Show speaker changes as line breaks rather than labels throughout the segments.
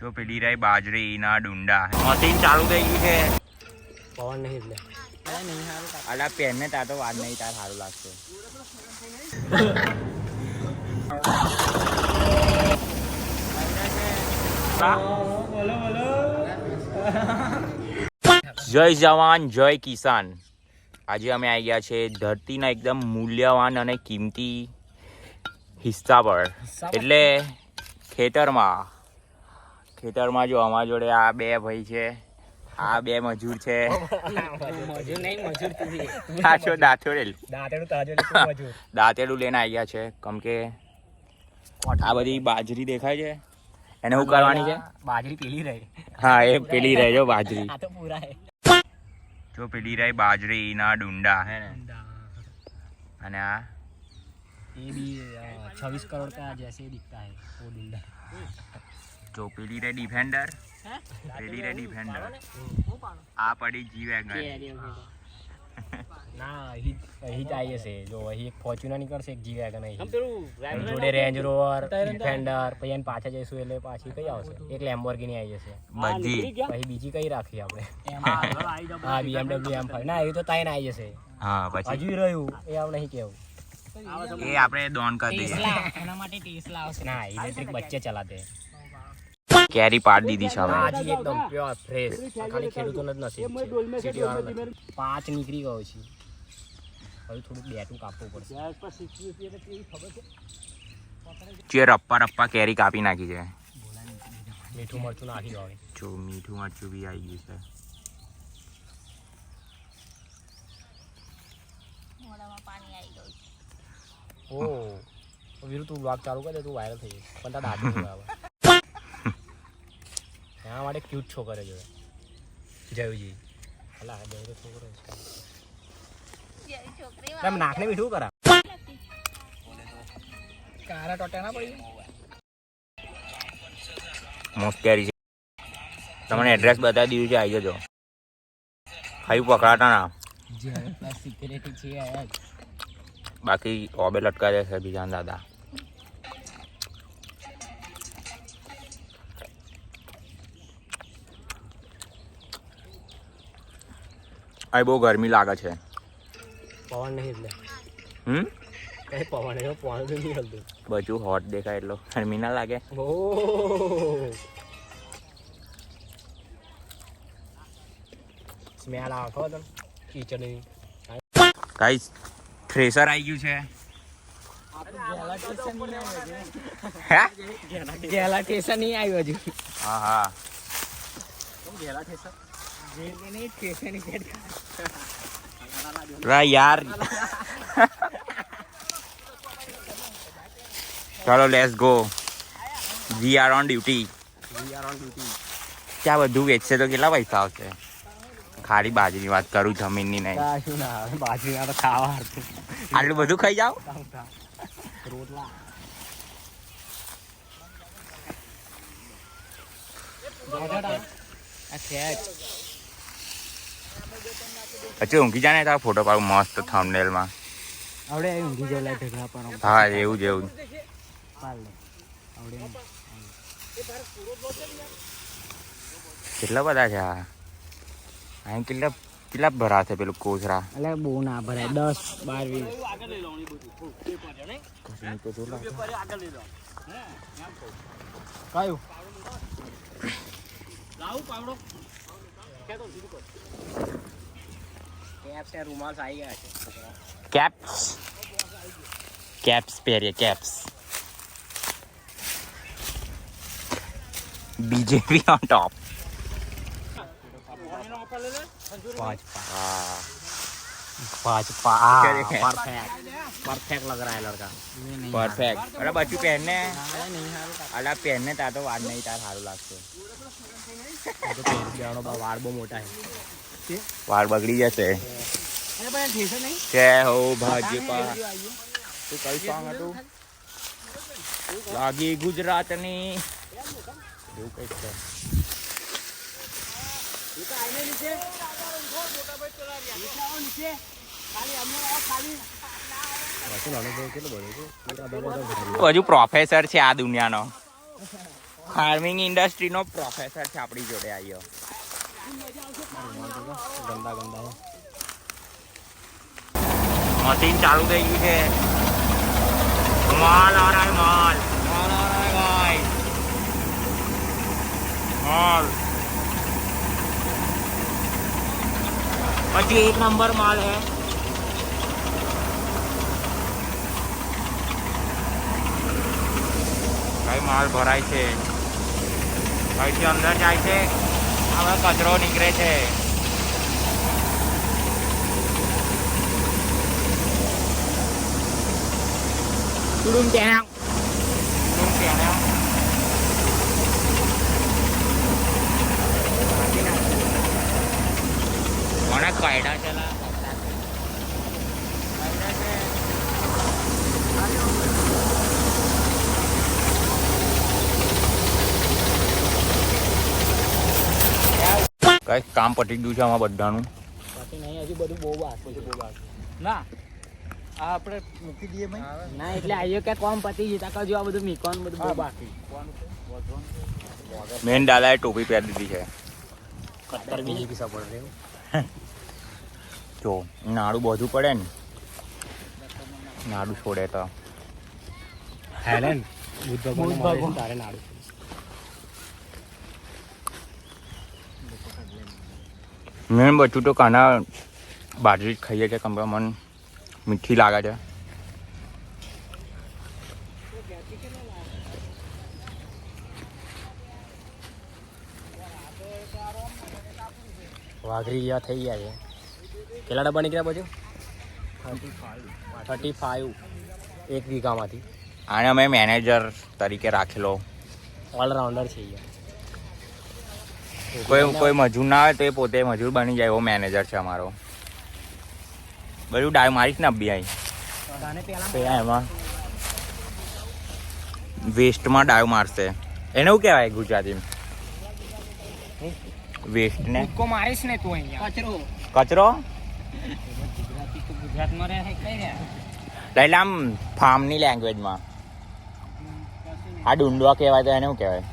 જો પેલી રહી બાજરીના ડુંડા મશીન ચાલુ થઈ ગયું છે.
પવન નહીં એટલે
અલા પેન ને તાર તો વાત નહીં, તાર સારું લાગશે. જય જવાન જય કિસાન. આજે અમે આવી ગયા છે ધરતીના એકદમ મૂલ્યવાન અને કિંમતી હિસ્સા પર, એટલે ખેતરમાં જો અમારા જોડે આ બે ભાઈ છે, આ બે મજૂર છે. દાંતેડું લઈને આવી ગયા છે, કેમ કે આ બધી બાજરી દેખાય છે, એને શું કરવાની છે?
બાજરી પેલી રહી.
હા, એ પેલી રહે જો બાજરી.
આ તો પૂરા है.
જો પેલી રહી બાજરીના ડુંડા है ને, અને આ
ये भी 26 करोड़ का जैसे दिखता है वो डुंडा.
જો પેલી રહી ડિફેન્ડર, પેલી રહી ડિફેન્ડર, આ પડી જી વેગન.
ના ही જ આવી છે. જો અહીં એક ફોર્ચ્યુનર નીકળશે, એક જી વેગન અહીં જોડે રેન્જ રોવર ડિફેન્ડર, પછી એને પાછા જઈશું એટલે પાછી કઈ આવશે? એક લેમ્બોર્ગિની આવી જશે
બધી.
પછી બીજી કઈ રાખીએ આપણે? હા, BMW M5. ના એ તો તાઈને આવી જશે.
હા, પછી
હજુ રહ્યું એ આવ નહીં કેવું,
એ આપણે ડોન કરી દઈએ.
એના માટે ટેસ્લા આવશે. ના ઇલેક્ટ્રિક બચ્ચે ચલાતે.
કેરી પાડી દીધી છે હવે.
આજે એકદમ પ્યોર ફ્રેશ. ખાલી ખેડૂતોને જ નસીબ છે, સિટી વાળો નથી. 5 નીકળી ગયો છે. હવે થોડુંક બેટું કાપવું પડશે.
જે રપ્પા કેરી કાપી નાખી છે.
મીઠું મરચું નાખી દો.
જો મીઠું મરચું બી આવી ગયું છે.
ઓ વીરુ તું બ્લોગ ચાલુ કરી દે, તું વાયરલ થઈ જઈશ. પણ તાર દાદી બરાબર એના માટે ક્યુટ છોકરો જોઈએ. જયુજી હલા બે છોકરો છે. નાકને મીઠું કરા કારા ટોટા ના પડી.
મસ્ત કેરી છે. તમને એડ્રેસ બતાવી દીધું છે, આવી જજો. ખાઈ પકડાતા ના.
સિક્યુરિટી છે.
બાકી ઓબે લટકા દે છે બીજા દાદા. આ બહુ ગરમી લાગે છે.
પવન નહીં એટલે કઈ પવન નહીં હલતું.
બધું હોટ દેખાય એટલો ગરમી ના લાગે.
સ્મેલ આવે ખબર તને કીચડની.
ગાઈસ થ્રેસર આવી ગયું છે.
ગેલા ઠેસર નહીં આવ્યું હજુ.
હા હા,
ગેલા ઠેસર
યાર. ચાલો let's go. We are on duty. ત્યાં બધું વેચશે તો કેટલા પૈસા આવશે? ખાલી બાજરીની વાત કરું, જમીનની નહીં.
બાજરી તો ખાવા
આટલું બધું ખાઈ જાઓ.
રોટલા
અચ્છા ઊંઘી જાય ને તારો ફોટો પાડું મસ્ત થંબનેલમાં.
આવડે ઊંઘી જેવલા ઢગલા પર.
હા, એવું જ એવું. કેટલા બધા છે આ? અહીં કેટલા ભરા છે પેલું કોચરા?
એટલે બહુ ના ભરાય, 10 12
કયું કેપ્સ પહેરીએ, caps. BJP on top.
Perfect लग रहा है लड़का.
પરફેક્ટ. અરે બચ્ચું પહેરને. અલા પહેરને, તાર તો વાળ નહીં, તાર સારું લાગશે.
वाड़ बहुत मोटा है.
વાળ બગડી જશે. જય હો ભાજપા. તું કઈ સોંગ હતું? લાગી ગુજરાતની એવું કઈક છે. હજુ પ્રોફેસર છે આ દુનિયાનો. ફાર્મિંગ ઇન્ડસ્ટ્રીનો પ્રોફેસર છે આપણી જોડે આવ્યો.
ગંદા ગંદા
મશીન ચાલુ થઈ ગયું છે. માલ આ રહા માલ ભાઈ માલ. પછી 1 નંબર માલ હે. ભાઈ માલ ભરાય છે. અહીંથી અંદર જાય છે. હવે કચરો નીકળે છે.
tudung tenang
mana kaida chala કઈ કામ પતી ગયું છે આમાં બધાનું.
બાકી નહીં હજી બધું બહુ બાકી છે. બહુ બાકી
ના આ આપણે મૂકી દઈએ ભાઈ.
ના એટલે આયો કે કોમ પતી જતા કજો આ બધું મીકવાનું બધું બહુ બાકી.
મેન ડાલાએ ટોપી પહેરી દીધી છે.
કટ્ટર બીજી કિસ્સા પડે રે.
જો નાડું બધું પડે ને નાડું છોડે તો
હાલેન બુદ્ધ ભગવાન તારે નાડું
મેન બચ્ચું તો કાના બાજરી જ ખાઈએ છે. કમ મન મીઠી લાગે છે.
વાઘરી જેવા થઈ ગયા છે. કેટલા ડબ્બા નીકળ્યા પછી 35 એક વીઘામાંથી.
આને અમે મેનેજર તરીકે રાખેલો.
ઓલરાઉન્ડર છે
કોઈ મજૂર ના આવે તો એ પોતે મજૂર બની જાય એવો મેનેજર છે અમારો. બધું ડાય મારીશ ને અભી અહીં એમાં વેસ્ટમાં ડાયો મારશે. એને શું કહેવાય ગુજરાતીમાં? વેસ્ટ ને
કો મારીશ ને તું અહીંયા કચરો
કચરો
ગુજરાતી તો ગુજરાતમાં રહે કઈ રહે
એટલે આમ ફાર્મની લેંગ્વેજમાં આ ડુંડવા કહેવાય તો એને શું કહેવાય?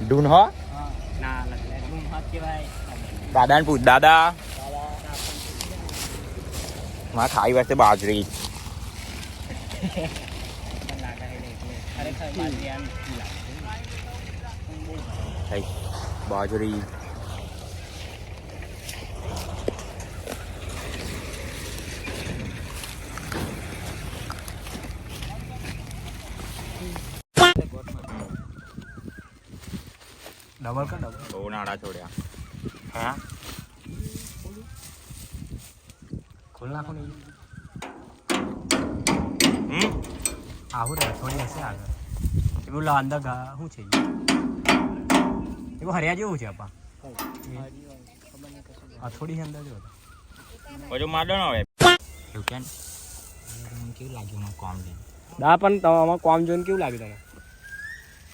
ડુંહો દાદાને પૂછ. દાદા માં ખાઈ વાસ્તે બાજરી બાજરી
ડબલ કા ડબલ
બહુ નાડા છોડ્યા. હા
ખોલ નાખો ને આવું રસોડી હશે આગળ એવું અંદર શું છે એવું હરિયા જેવું છે આપા થોડી અંદર જો
પછી માડો ન આવે એવું કેમ કેવું લાગ્યું કોમ લઈને?
દા પણ તમારે કોમ જોઈને કેવું લાગ્યું તમે?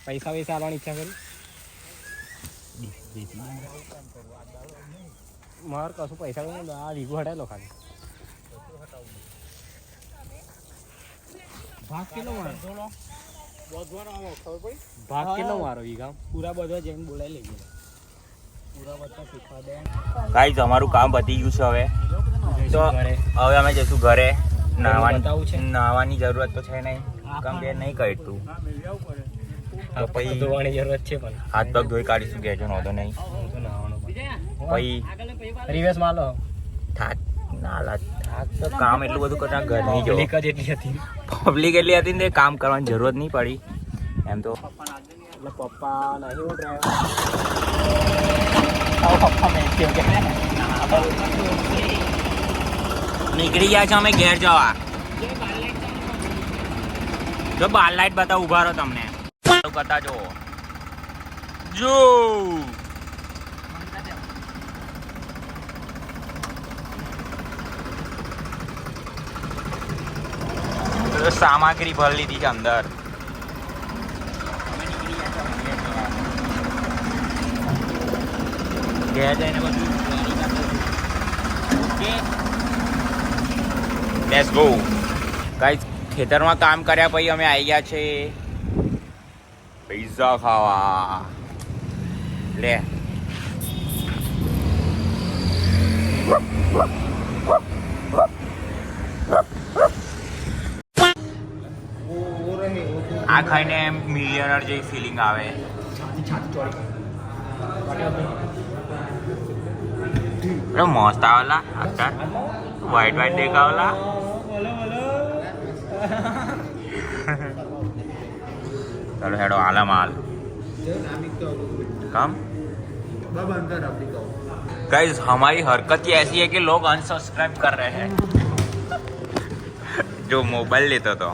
પૈસા વૈસા આવવાની ઈચ્છા કરી? મારે કશું પૈસા આ વીઘું હટાયેલો ખાલી. ભાગ કેટલો મારો ભાગ કેટલો મારો વીઘા પૂરા બધા જઈને બોલાવી લઈ ગયો. પૂરા બધા શીખવા દે.
કાંઈ તમારું કામ પતી ગયું છે હવે તો હવે અમે જઈશું ઘરે. નાવાની જરૂરત તો છે નહીં. કામ કે નહીં કરતું તો પછી
ધોવાની જરૂરત છે પણ
હાથ પગ ધોઈ કાઢીશું. કહેજો નહોતો નહીં પછી
રિવેસ માલો
થાક ના લાગ. થાક તો કામ એટલું બધું કરતા ઘરની જો
પબ્લિક જ એટલી હતી.
પબ્લિક એટલી હતી ને કામ કરવાની જરૂરત નહીં પડી એમ તો.
એટલે પપ્પા નહીં ડ્રાઈવર
નીકળી ગયા છે અમે ઘેર જવા. જો બાર લાઈટ બતાવ ઉભા રહો તમને કરતા જો જો સામગ્રી ભરી લીધી છે અંદર. ઘેર જઈને બધું લેટ્સ ગો ગાઈસ. ખેતરમાં કામ કર્યા પછી અમે આવી ગયા છે પિઝા ખાવા. લે આ ખાઈને મિલિયનર જેવી ફિલિંગ આવે. મસ્ત આવેલા અત્યારે વ્હાઈટ વ્હાઈટ દેખાવેલા. चलो हेडो आला माल कम गाइस. हमारी हरकत ही ऐसी है कि लोग अनसब्सक्राइब कर रहे हैं जो मोबाइल लेता तो.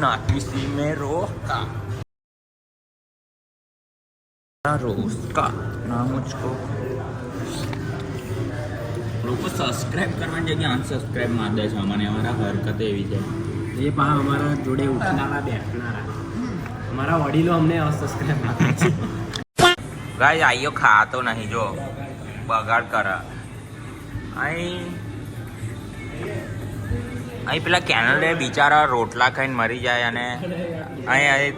ना किसी में रोका ना रोज का ना मुझको. લોકો સબસ્ક્રાઇબ કરવાની જગ્યાએ અનસબસ્ક્રાઇબ માર દે છે અમને. અમારા હરકત એવી છે.
એ પા અમારા જોડે ઉઠનારા બેઠનારા અમારા વડીલો અમને અસબસ્ક્રાઇબ મારે છે.
ગાઈસ આઈયો ખાતો નહીં જો બગાડ કરે. અહીં પેલા કેનેડા બિચારા રોટલા ખાઈને મરી જાય અને અહીં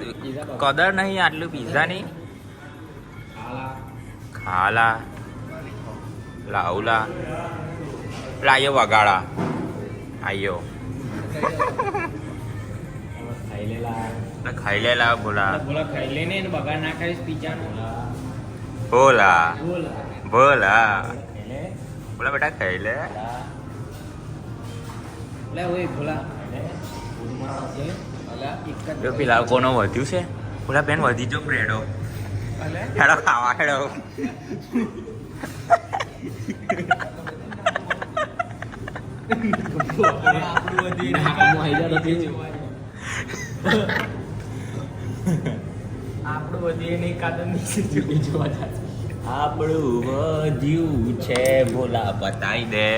કદર નહીં આટલું પિઝાની. ખાલા લાવલા પેલા આયો વગાડા આયો ખાઈ લેલા બોલા
ખાઈ લઈને બગાડ ના કરીશ પિઝાનો.
બોલા બોલા બોલા બેટા ખાઈ લે. જો પેલા કોનો વધ્યું છે પેલા બેન વધી જો બ્રેડો હેડો ખાવા હેડો. આપણું વધ્યું છે બોલા બતાવી દે.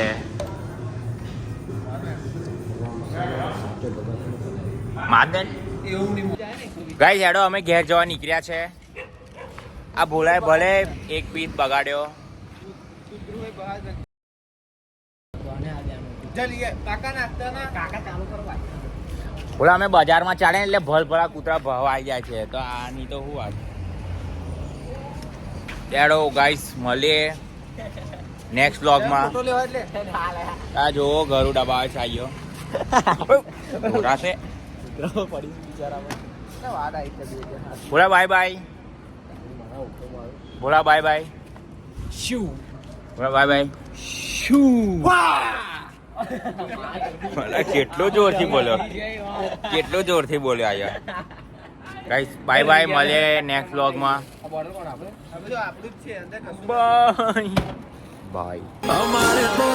માદન ગાઈસ હેડો અમે ઘેર જવા નીકળ્યા છે. આ ભોલાએ ભલે એક પીસ બગાડ્યો. બોલા અમે બજારમાં ચાલે એટલે ભલભલા કૂતરા ભાવ આવી જાય છે તો આની તો શું વાત. હેડો ગાઈસ મળીએ નેક્સ્ટ બ્લોગમાં. આ જોવો ઘરું દબાવે છે આયો મોટા છે. બોલા બાય બાય. બોલા બાય બાય.
શું
બોલા બાય બાય.
શું
કેટલો જોરથી બોલ્યો કેટલો જોરથી બોલ્યો આયા. ગાઈસ બાય બાય મળીએ નેક્સ્ટ વ્લોગમાં. Bye bye.